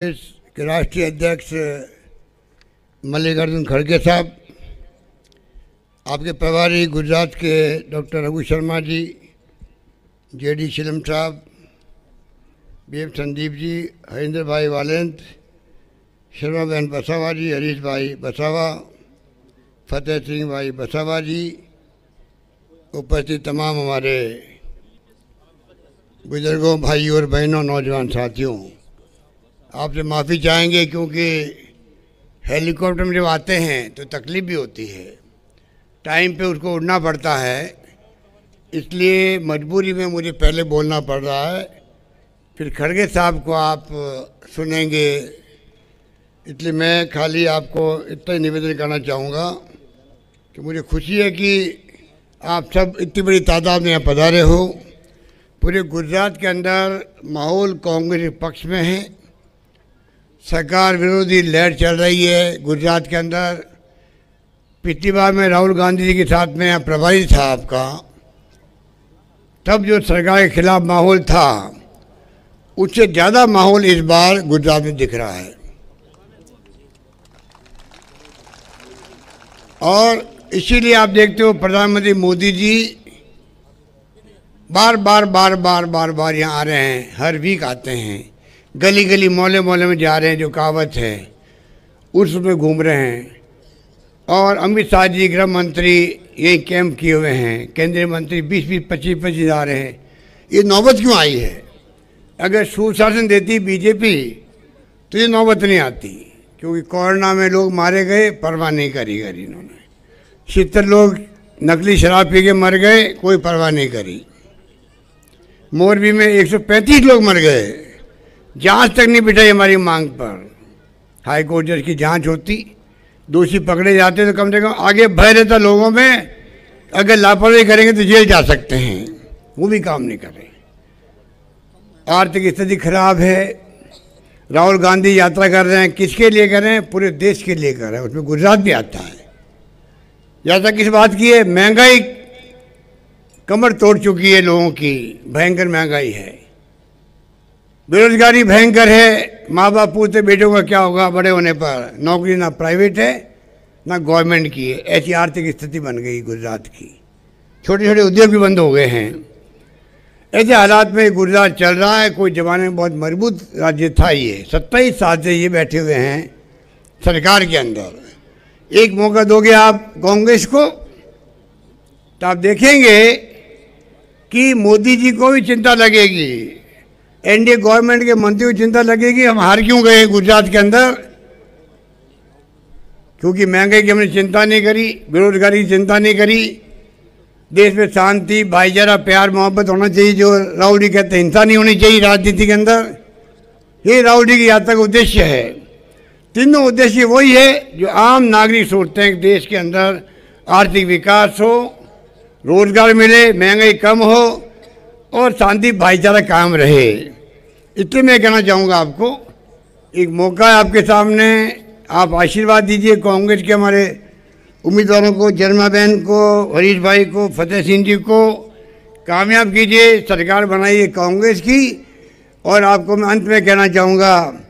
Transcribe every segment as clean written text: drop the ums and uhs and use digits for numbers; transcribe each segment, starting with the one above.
कांग्रेस के राष्ट्रीय अध्यक्ष मल्लिकार्जुन खड़गे साहब, आपके प्रभारी गुजरात के डॉक्टर रघु शर्मा जी, जेडी शिलम साहब, बीएम संदीप जी, हरिंदर भाई वालेंत, शर्मा बहन बसावा जी, हरीश भाई बसावा, फतेह सिंह भाई बसावा जी, उपस्थित तमाम हमारे बुजुर्गों, भाइयों और बहनों, नौजवान साथियों, आपसे माफ़ी चाहेंगे क्योंकि हेलीकॉप्टर में जब आते हैं तो तकलीफ़ भी होती है, टाइम पे उसको उड़ना पड़ता है, इसलिए मजबूरी में मुझे पहले बोलना पड़ रहा है। फिर खड़गे साहब को आप सुनेंगे, इसलिए मैं खाली आपको इतना ही निवेदन करना चाहूँगा कि मुझे खुशी है कि आप सब इतनी बड़ी तादाद में यहाँ पधारे हो। पूरे गुजरात के अंदर माहौल कांग्रेस के पक्ष में है, सरकार विरोधी लहर चल रही है गुजरात के अंदर। पिछली बार मैं राहुल गांधी जी के साथ में यहाँ प्रभारी था आपका, तब जो सरकार के खिलाफ माहौल था उससे ज़्यादा माहौल इस बार गुजरात में दिख रहा है। और इसीलिए आप देखते हो प्रधानमंत्री मोदी जी बार बार यहाँ आ रहे हैं, हर वीक आते हैं, गली गली मोहल्ले मोहल्ले में जा रहे हैं, जो कहावत है उसमें घूम रहे हैं। और अमित शाह जी गृह मंत्री यही कैंप किए हुए हैं, केंद्रीय मंत्री 20-20, 25-25 जा रहे हैं। ये नौबत क्यों आई है? अगर सुशासन देती बीजेपी तो ये नौबत नहीं आती, क्योंकि कोरोना में लोग मारे गए, परवाह नहीं करी इन्होंने। 70 लोग नकली शराब पी के मर गए, कोई परवाह नहीं करी। मोरबी में 135 लोग मर गए, जांच तक नहीं बिठाई हमारी मांग पर। हाई कोर्ट जज की जांच होती, दोषी पकड़े जाते तो कम से कम आगे भय रहता लोगों में, अगर लापरवाही करेंगे तो जेल जा सकते हैं, वो भी काम नहीं कर रहे। आर्थिक स्थिति खराब है, राहुल गांधी यात्रा कर रहे हैं, किसके लिए कर रहे हैं? पूरे देश के लिए कर रहे हैं, उसमें गुजरात भी आता है। यात्रा किस बात की है? महंगाई कमर तोड़ चुकी है लोगों की, भयंकर महंगाई है, बेरोजगारी भयंकर है। माँ बाप पूछते बेटों का क्या होगा बड़े होने पर, नौकरी ना प्राइवेट है ना गवर्नमेंट की है, ऐसी आर्थिक स्थिति बन गई गुजरात की। छोटे छोटे उद्योग भी बंद हो गए हैं। ऐसे हालात में गुजरात चल रहा है। कोई जमाने में बहुत मजबूत राज्य था ये, 27 साल से ये बैठे हुए हैं सरकार के अंदर। एक मौका दोगे आप कांग्रेस को तो आप देखेंगे कि मोदी जी को भी चिंता लगेगी, एनडीए गवर्नमेंट के मंत्री को चिंता लगेगी हम हार क्यों गए गुजरात के अंदर, क्योंकि महंगाई की हमने चिंता नहीं करी, बेरोजगारी की चिंता नहीं करी, देश में शांति, भाईचारा, प्यार, मोहब्बत होना चाहिए, जो राहुल जी कहते हैं हिंसा नहीं होनी चाहिए राजनीति के अंदर। ये राहुल जी की यात्रा का उद्देश्य है। तीनों उद्देश्य वही है जो आम नागरिक सोचते हैं कि देश के अंदर आर्थिक विकास हो, रोजगार मिले, महंगाई कम हो और शांति भाईचारा कायम रहे। इसलिए मैं कहना चाहूँगा आपको, एक मौका है आपके सामने, आप आशीर्वाद दीजिए कांग्रेस के हमारे उम्मीदवारों को, जरमा बहन को, हरीश भाई को, फतेह सिंह जी को कामयाब कीजिए, सरकार बनाइए कांग्रेस की। और आपको मैं अंत में कहना चाहूँगा,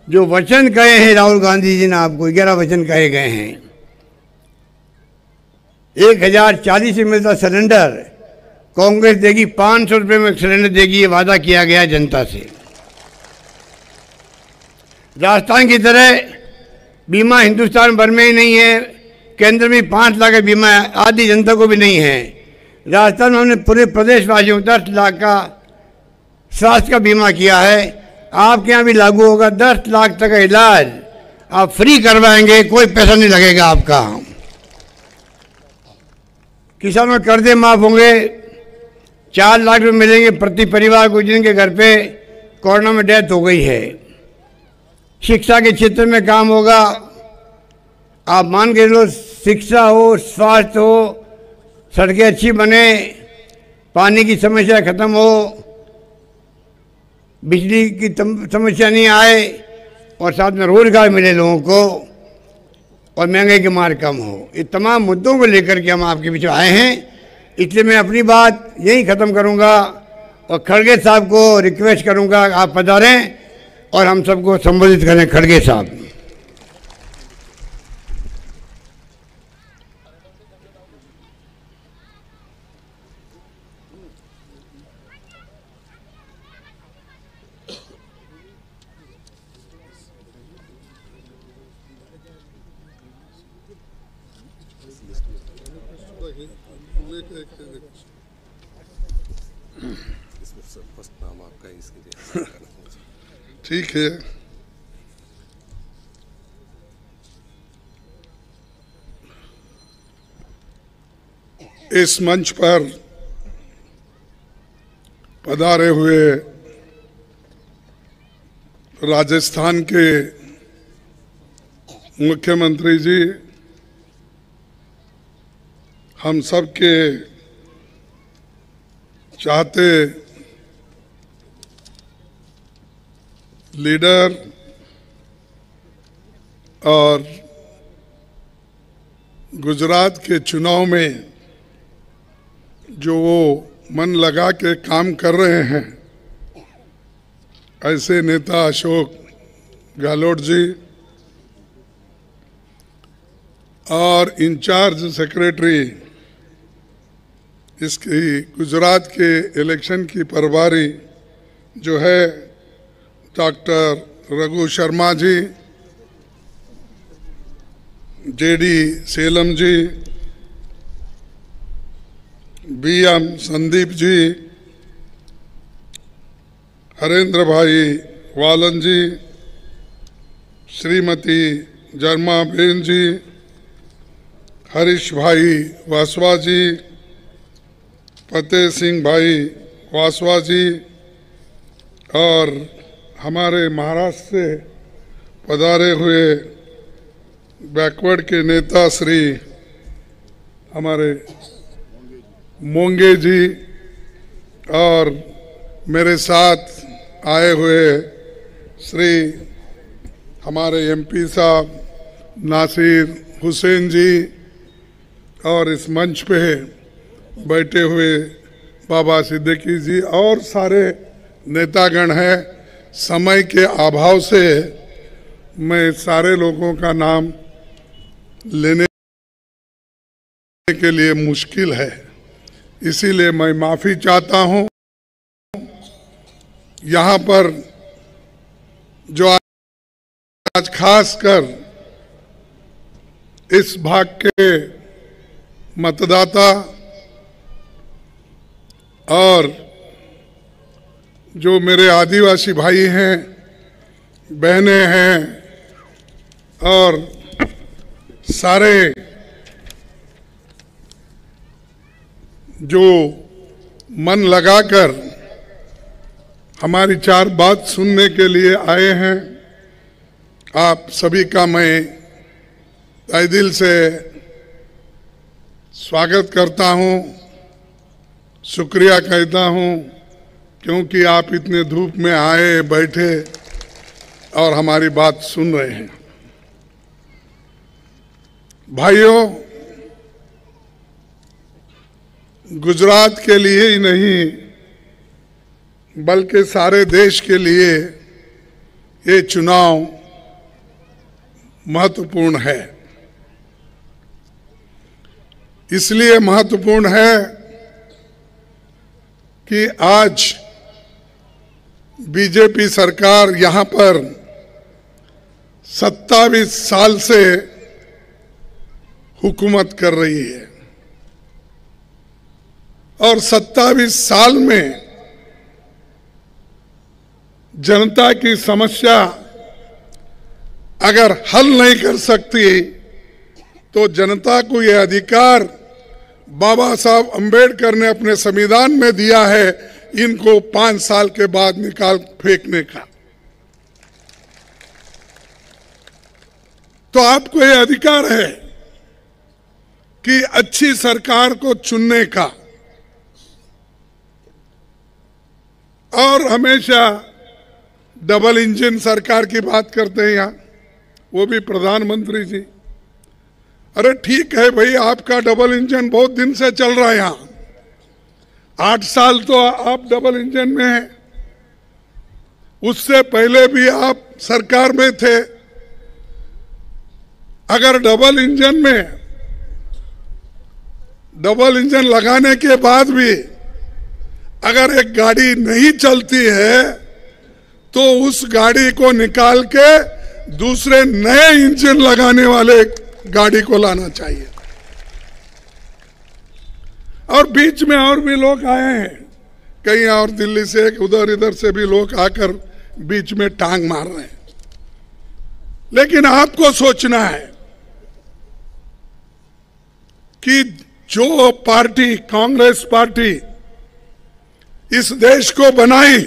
जो वचन कहे हैं राहुल गांधी जी ने, आपको 11 वचन कहे गए हैं। 1040 से मिलता सिलेंडर कांग्रेस देगी, 500 रुपये में सिलेंडर देगी, ये वादा किया गया जनता से। राजस्थान की तरह बीमा हिंदुस्तान भर में ही नहीं है, केंद्र में 5 लाख का बीमा है, आधी जनता को भी नहीं है। राजस्थान में हमने पूरे प्रदेशवासियों को 10 लाख का स्वास्थ्य का बीमा किया है। आपके यहाँ भी लागू होगा, 10 लाख तक का इलाज आप फ्री करवाएंगे, कोई पैसा नहीं लगेगा आपका। किसानों के कर्जे माफ होंगे, 4 लाख रुपये मिलेंगे प्रति परिवार को जिनके घर पे कोरोना में डेथ हो गई है। शिक्षा के क्षेत्र में काम होगा, आप मान के लो, शिक्षा हो, स्वास्थ्य हो, सड़कें अच्छी बने, पानी की समस्या खत्म हो, बिजली की समस्या नहीं आए और साथ में रोजगार मिले लोगों को और महंगाई की मार कम हो। ये तमाम मुद्दों को लेकर के हम आपके बीच आए हैं। इसलिए मैं अपनी बात यहीं ख़त्म करूंगा और खड़गे साहब को रिक्वेस्ट करूंगा आप पधारें और हम सबको संबोधित करें। खड़गे साहब। ठीक है, इस मंच पर पधारे हुए राजस्थान के मुख्यमंत्री जी, हम सब के चाहते लीडर और गुजरात के चुनाव में जो वो मन लगा के काम कर रहे हैं, ऐसे नेता अशोक गहलोत जी और इंचार्ज सेक्रेटरी इसकी गुजरात के इलेक्शन की प्रभारी जो है डॉक्टर रघु शर्मा जी, जेडी सेलम जी, बीएम संदीप जी, हरेंद्र भाई वालन जी, श्रीमती जरमा बेन जी, हरीश भाई वासवा जी, फतेह सिंह भाई वासवा जी और हमारे महाराष्ट्र से पधारे हुए बैकवर्ड के नेता श्री हमारे मोंगे जी और मेरे साथ आए हुए श्री हमारे एमपी साहब नासिर हुसैन जी और इस मंच पे बैठे हुए बाबा सिद्दीकी जी और सारे नेतागण हैं। समय के अभाव से मैं सारे लोगों का नाम लेने के लिए मुश्किल है, इसीलिए मैं माफ़ी चाहता हूं। यहाँ पर जो आज खास कर इस भाग के मतदाता और जो मेरे आदिवासी भाई हैं, बहनें हैं और सारे जो मन लगाकर हमारी चार बात सुनने के लिए आए हैं, आप सभी का मैं तहे दिल से स्वागत करता हूं, शुक्रिया कहता हूं, क्योंकि आप इतने धूप में आए बैठे और हमारी बात सुन रहे हैं। भाइयों, गुजरात के लिए ही नहीं बल्कि सारे देश के लिए ये चुनाव महत्वपूर्ण है। इसलिए महत्वपूर्ण है कि आज बीजेपी सरकार यहाँ पर 27 साल से हुकूमत कर रही है और 27 साल में जनता की समस्या अगर हल नहीं कर सकती तो जनता को यह अधिकार बाबा साहब अंबेडकर ने अपने संविधान में दिया है, इनको 5 साल के बाद निकाल फेंकने का। तो आपको यह अधिकार है कि अच्छी सरकार को चुनने का। और हमेशा डबल इंजन सरकार की बात करते हैं यहाँ, वो भी प्रधानमंत्री जी। अरे ठीक है भाई, आपका डबल इंजन बहुत दिन से चल रहा है यहाँ, 8 साल तो आप डबल इंजन में हैं, उससे पहले भी आप सरकार में थे। अगर डबल इंजन लगाने के बाद भी अगर एक गाड़ी नहीं चलती है तो उस गाड़ी को निकाल के दूसरे नए इंजन लगाने वाले गाड़ी को लाना चाहिए। और बीच में और भी लोग आए हैं, कहीं और दिल्ली से उधर इधर से भी लोग आकर बीच में टांग मार रहे हैं। लेकिन आपको सोचना है कि जो पार्टी, कांग्रेस पार्टी इस देश को बनाई,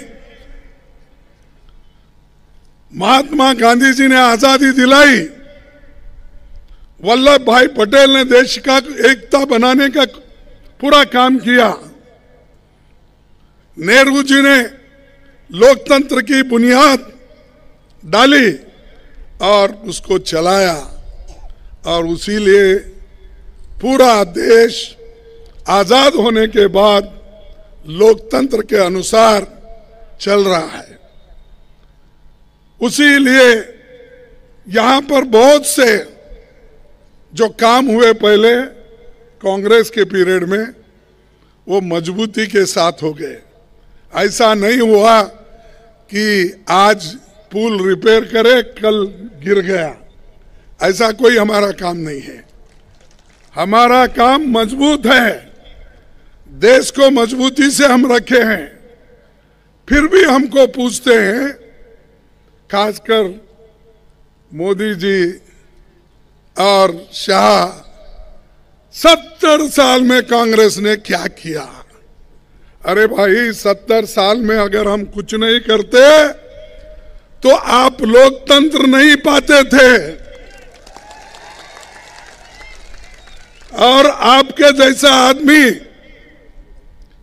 महात्मा गांधी जी ने आजादी दिलाई, वल्लभ भाई पटेल ने देश का एकता बनाने का पूरा काम किया, नेहरू जी ने लोकतंत्र की बुनियाद डाली और उसको चलाया, और उसीलिए पूरा देश आजाद होने के बाद लोकतंत्र के अनुसार चल रहा है। उसीलिए यहां पर बहुत से जो काम हुए पहले कांग्रेस के पीरियड में, वो मजबूती के साथ हो गए। ऐसा नहीं हुआ कि आज पुल रिपेयर करे कल गिर गया, ऐसा कोई हमारा काम नहीं है। हमारा काम मजबूत है, देश को मजबूती से हम रखे हैं। फिर भी हमको पूछते हैं, खासकर मोदी जी और शाह, 70 साल में कांग्रेस ने क्या किया? अरे भाई, 70 साल में अगर हम कुछ नहीं करते तो आप लोकतंत्र नहीं पाते थे। और आपके जैसा आदमी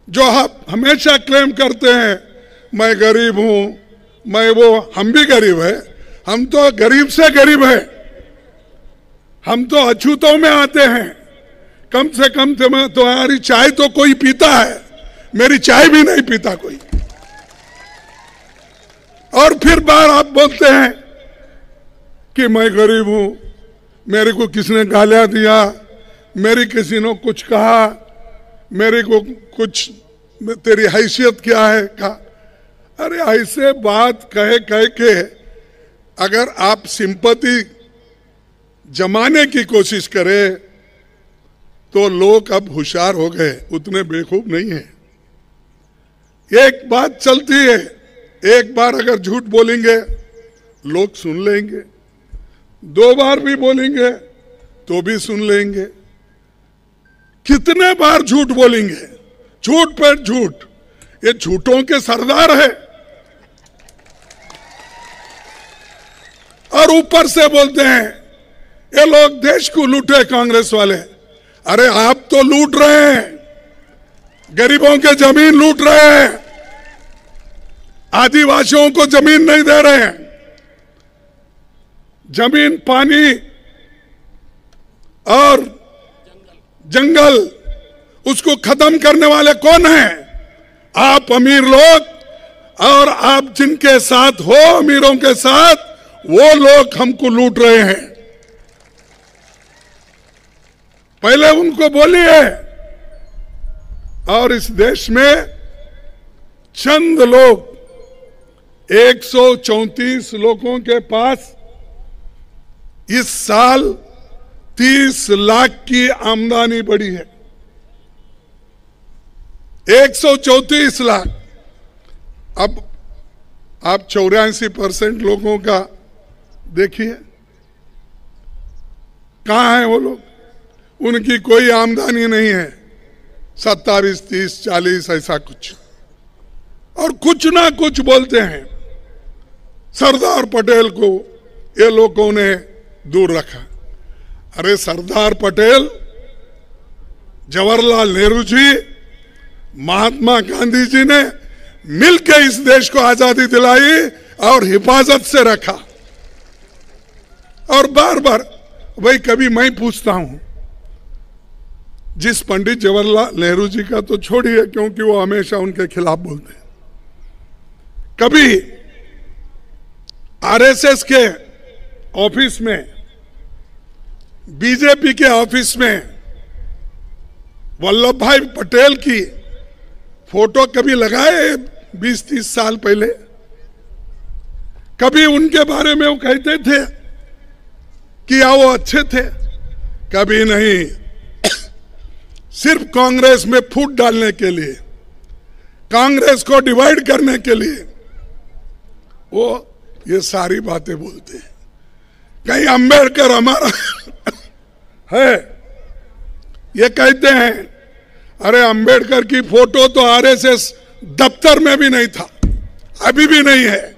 जो आप हमेशा क्लेम करते हैं, मैं गरीब हूं, मैं वो, हम भी गरीब है, हम तो गरीब से गरीब है, हम तो अछूतों में आते हैं। कम से कम तुम्हारी चाय तो कोई पीता है, मेरी चाय भी नहीं पीता कोई। और फिर बार आप बोलते हैं कि मैं गरीब हूं, मेरे को किसने गालियां दिया, मेरी किसी ने कुछ कहा, मेरे को कुछ, तेरी हैसियत क्या है कहा। अरे ऐसे बात कह के अगर आप सिंपैथी जमाने की कोशिश करें तो लोग अब होशियार हो गए, उतने बेवकूफ नहीं है। एक बात चलती है, एक बार अगर झूठ बोलेंगे लोग सुन लेंगे, 2 बार भी बोलेंगे तो भी सुन लेंगे। कितने बार झूठ बोलेंगे? झूठ पर झूठ, ये झूठों के सरदार है। और ऊपर से बोलते हैं ये लोग देश को लूटे कांग्रेस वाले। अरे आप तो लूट रहे हैं, गरीबों के जमीन लूट रहे हैं, आदिवासियों को जमीन नहीं दे रहे हैं। जमीन, पानी और जंगल, उसको खत्म करने वाले कौन हैं? आप अमीर लोग, और आप जिनके साथ हो, अमीरों के साथ, वो लोग हमको लूट रहे हैं। पहले उनको बोलिए। और इस देश में चंद लोग, 134 लोगों के पास इस साल 30 लाख की आमदनी बढ़ी है। 134 लाख। अब आप 84% लोगों का देखिए, कहां है वो लोग? उनकी कोई आमदनी नहीं है, 27, 30, 40 ऐसा कुछ, और कुछ ना कुछ बोलते हैं। सरदार पटेल को ये लोगों ने दूर रखा। अरे सरदार पटेल, जवाहरलाल नेहरू जी, महात्मा गांधी जी ने मिलकर इस देश को आजादी दिलाई और हिफाजत से रखा। और बार बार भाई, कभी मैं पूछता हूं, जिस पंडित जवाहरलाल नेहरू जी का तो छोड़िए, क्योंकि वो हमेशा उनके खिलाफ बोलते हैं, कभी आरएसएस के ऑफिस में, बीजेपी के ऑफिस में वल्लभ भाई पटेल की फोटो कभी लगाए 20-30 साल पहले? कभी उनके बारे में वो कहते थे कि या वो अच्छे थे? कभी नहीं। सिर्फ कांग्रेस में फूट डालने के लिए, कांग्रेस को डिवाइड करने के लिए वो ये सारी बातें बोलते हैं। कहीं अंबेडकर हमारा है, ये कहते हैं अरे अंबेडकर की फोटो तो आरएसएस दफ्तर में भी नहीं था, अभी भी नहीं है,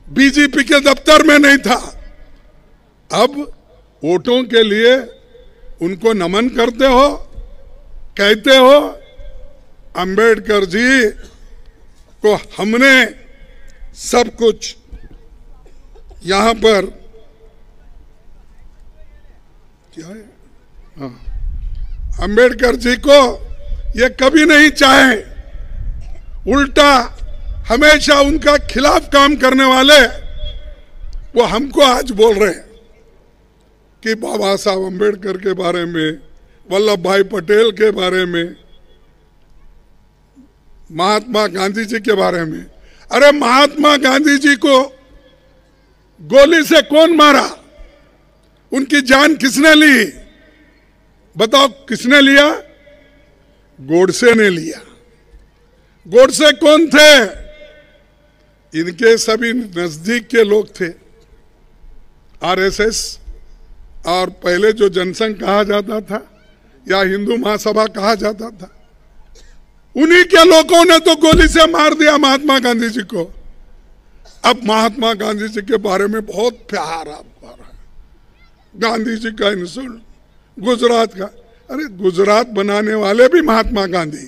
बीजेपी के दफ्तर में नहीं था। अब वोटों के लिए उनको नमन करते हो, कहते हो अंबेडकर जी को हमने सब कुछ यहां पर क्या है, हाँ, अंबेडकर जी को ये कभी नहीं चाहे, उल्टा हमेशा उनका खिलाफ काम करने वाले वो हमको आज बोल रहे हैं कि बाबा साहब अंबेडकर के बारे में, वल्लभ भाई पटेल के बारे में, महात्मा गांधी जी के बारे में। अरे महात्मा गांधी जी को गोली से कौन मारा? उनकी जान किसने ली? बताओ किसने लिया? गोडसे ने लिया। गोडसे कौन थे? इनके सभी नजदीक के लोग थे। आरएसएस और पहले जो जनसंघ कहा जाता था या हिंदू महासभा कहा जाता था, उन्हीं के लोगों ने तो गोली से मार दिया महात्मा गांधी जी को। अब महात्मा गांधी जी के बारे में बहुत प्यार आपको आ रहा है, गांधी जी का इंसल्ट, गुजरात का। अरे गुजरात बनाने वाले भी महात्मा गांधी,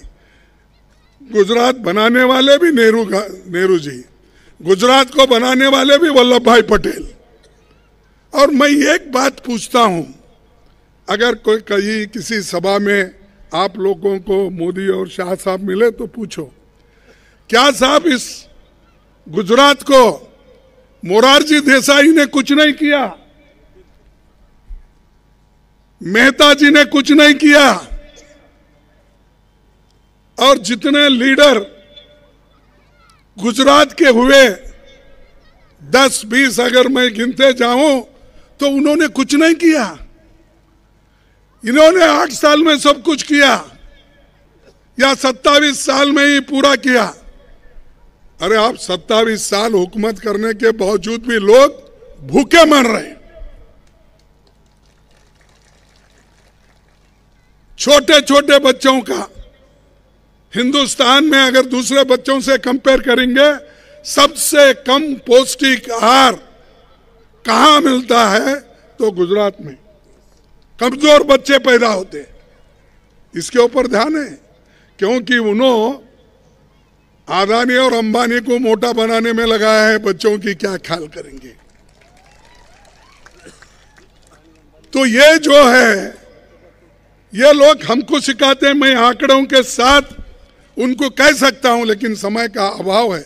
गुजरात बनाने वाले भी नेहरू जी, गुजरात को बनाने वाले भी वल्लभ भाई पटेल। और मैं एक बात पूछता हूं, अगर कोई कहीं किसी सभा में आप लोगों को मोदी और शाह साहब मिले तो पूछो, क्या साहब इस गुजरात को मोरारजी देसाई ने कुछ नहीं किया? मेहता जी ने कुछ नहीं किया? और जितने लीडर गुजरात के हुए 10-20 अगर मैं गिनते जाऊं तो उन्होंने कुछ नहीं किया। इन्होंने 8 साल में सब कुछ किया या 27 साल में ही पूरा किया? अरे आप 27 साल हुकूमत करने के बावजूद भी लोग भूखे मर रहे हैं। छोटे छोटे बच्चों का हिंदुस्तान में अगर दूसरे बच्चों से कंपेयर करेंगे, सबसे कम पौष्टिक आहार कहां मिलता है? तो गुजरात में कमजोर बच्चे पैदा होते। इसके ऊपर ध्यान है, क्योंकि उन्होंने अदानी और अंबानी को मोटा बनाने में लगाया है, बच्चों की क्या ख्याल करेंगे? तो ये जो है, ये लोग हमको सिखाते हैं। मैं आंकड़ों के साथ उनको कह सकता हूं, लेकिन समय का अभाव है।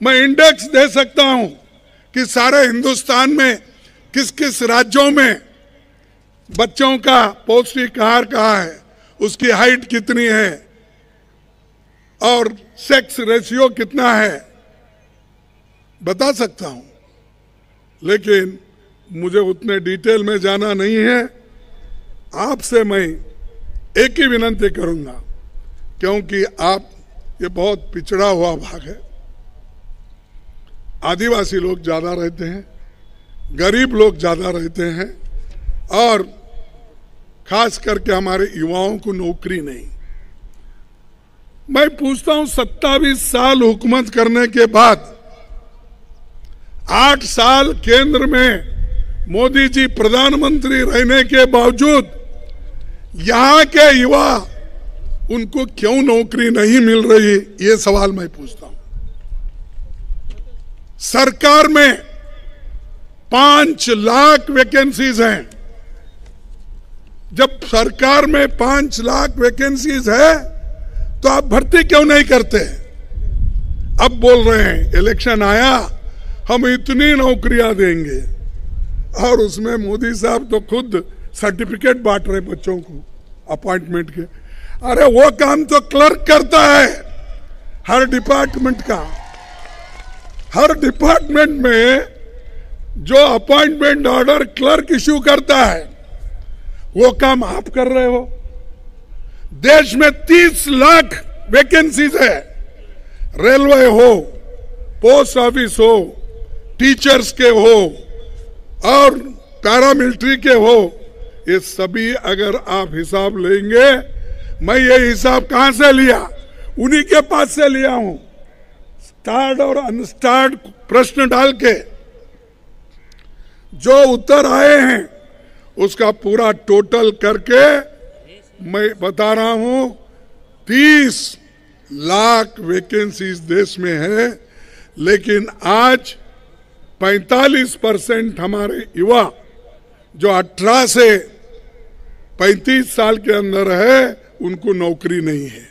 मैं इंडेक्स दे सकता हूं कि सारे हिंदुस्तान में किस किस राज्यों में बच्चों का पौष्टिक आहार कहाँ है, उसकी हाइट कितनी है और सेक्स रेशियो कितना है, बता सकता हूं। लेकिन मुझे उतने डिटेल में जाना नहीं है। आपसे मैं एक ही विनती करूंगा, क्योंकि आप ये बहुत पिछड़ा हुआ भाग है, आदिवासी लोग ज्यादा रहते हैं, गरीब लोग ज्यादा रहते हैं, और खास करके हमारे युवाओं को नौकरी नहीं। मैं पूछता हूं, 27 साल हुकूमत करने के बाद 8 साल केंद्र में मोदी जी प्रधानमंत्री रहने के बावजूद यहां के युवा उनको क्यों नौकरी नहीं मिल रही, ये सवाल मैं पूछता हूं। सरकार में 5 लाख वैकेंसीज हैं। जब सरकार में 5 लाख वैकेंसीज है तो आप भर्ती क्यों नहीं करते? अब बोल रहे हैं इलेक्शन आया हम इतनी नौकरियां देंगे, और उसमें मोदी साहब तो खुद सर्टिफिकेट बांट रहे बच्चों को अपॉइंटमेंट के। अरे वो काम तो क्लर्क करता है हर डिपार्टमेंट का। हर डिपार्टमेंट में जो अपॉइंटमेंट ऑर्डर क्लर्क इश्यू करता है वो काम आप कर रहे हो। देश में 30 लाख वैकेंसीज है, रेलवे हो, पोस्ट ऑफिस हो, टीचर्स के हो और पैरामिलिट्री के हो, ये सभी अगर आप हिसाब लेंगे, मैं ये हिसाब कहां से लिया? उन्हीं के पास से लिया हूं। स्टार्ड और अनस्टार्ड प्रश्न डाल के जो उत्तर आए हैं उसका पूरा टोटल करके मैं बता रहा हूं 30 लाख वैकेंसीज देश में है। लेकिन आज 45% हमारे युवा जो 18 से 35 साल के अंदर है उनको नौकरी नहीं है।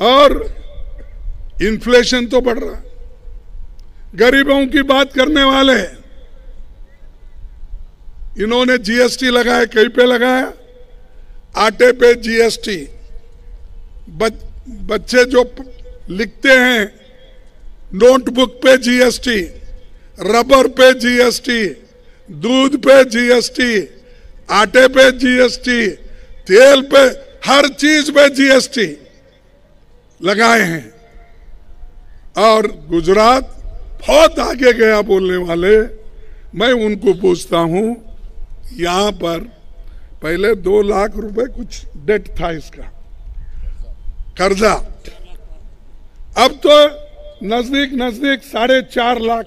और इन्फ्लेशन तो बढ़ रहा है। गरीबों की बात करने वाले इन्होंने जीएसटी लगाया, कहीं पे लगाया? आटे पे जीएसटी, बच्चे जो लिखते हैं नोटबुक पे जीएसटी, रबर पे जीएसटी, दूध पे जीएसटी, आटे पे जीएसटी, तेल पे, हर चीज पे जीएसटी लगाए हैं। और गुजरात बहुत आगे गया बोलने वाले, मैं उनको पूछता हूं, यहां पर पहले 2 लाख रुपए कुछ डेट था इसका, कर्जा, अब तो नजदीक 4.5 लाख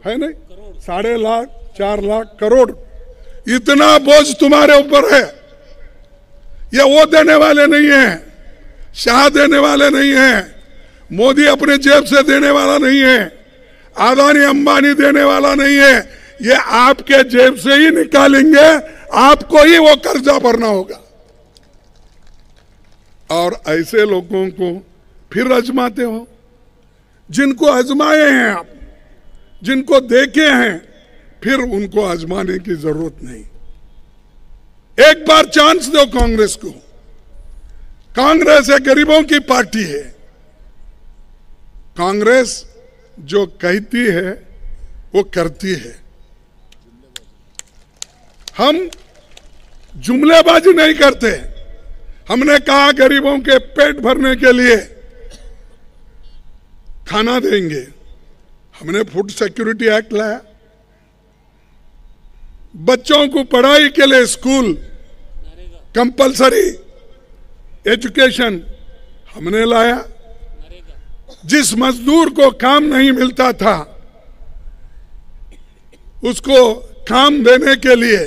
है, नहीं 4.5 लाख करोड़। इतना बोझ तुम्हारे ऊपर है। ये वो देने वाले नहीं है, शाह देने वाले नहीं है, मोदी अपने जेब से देने वाला नहीं है, अदानी अंबानी देने वाला नहीं है। ये आपके जेब से ही निकालेंगे, आपको ही वो कर्जा भरना होगा। और ऐसे लोगों को फिर आजमाते हो, जिनको आजमाए हैं आप, जिनको देखे हैं, फिर उनको आजमाने की जरूरत नहीं। एक बार चांस दो कांग्रेस को। कांग्रेस एक गरीबों की पार्टी है। कांग्रेस जो कहती है वो करती है। हम जुमलेबाजी नहीं करते। हमने कहा गरीबों के पेट भरने के लिए खाना देंगे, हमने फूड सिक्योरिटी एक्ट लाया। बच्चों को पढ़ाई के लिए स्कूल कंपलसरी एजुकेशन हमने लाया। जिस मजदूर को काम नहीं मिलता था उसको काम देने के लिए,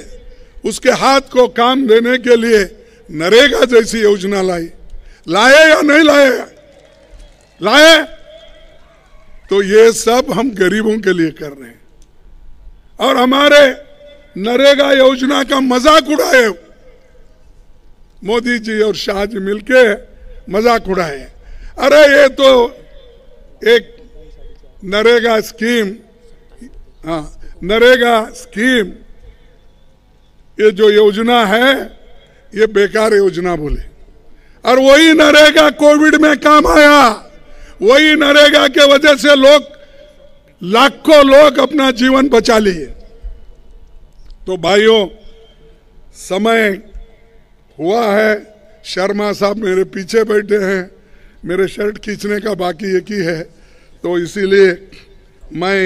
उसके हाथ को काम देने के लिए नरेगा जैसी योजना लाए या नहीं लाए? तो ये सब हम गरीबों के लिए कर रहे हैं। और हमारे नरेगा योजना का मजाक उड़ाए मोदी जी और शाह जी मिलके, मजाक उड़ाए। अरे ये तो एक नरेगा स्कीम, नरेगा स्कीम, ये जो योजना है ये बेकार योजना बोले। और वही नरेगा कोविड में काम आया। वही नरेगा के वजह से लाखों लोग अपना जीवन बचा लिए। तो भाइयों, समय हुआ है। शर्मा साहब मेरे पीछे बैठे हैं, मेरे शर्ट खींचने का बाकी एक ही है। तो इसीलिए मैं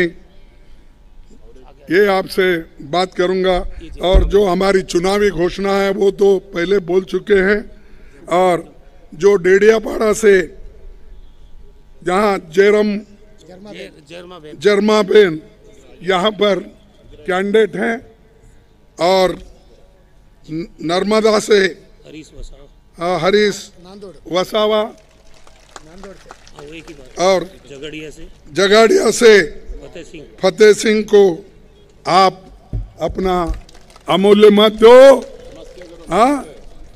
ये आपसे बात करूंगा। और जो हमारी चुनावी घोषणा है वो तो पहले बोल चुके हैं। और जो डेडियापाड़ा से जहाँ जर्मा बेन यहाँ पर कैंडिडेट हैं, और नर्मदा से हरीश वसावा, और जगाड़िया से फतेह सिंह को आप अपना अमूल्य मत दो। हाँ,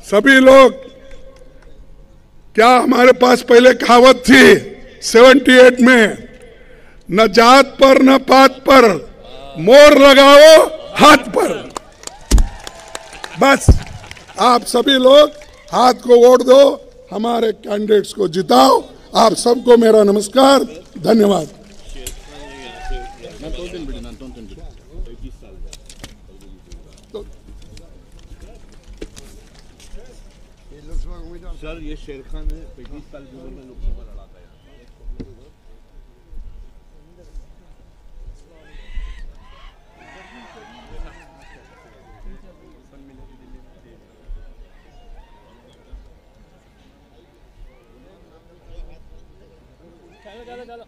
सभी लोग, क्या हमारे पास पहले कहावत थी, 78 में न जात पर न पात पर, मोर लगाओ हाथ पर। बस आप सभी लोग हाथ को वोट दो, हमारे कैंडिडेट्स को जिताओ। आप सबको मेरा नमस्कार, धन्यवाद। सर ये शेर खान है, 35 साल की उम्र में लोकसभा लड़ा था। चलो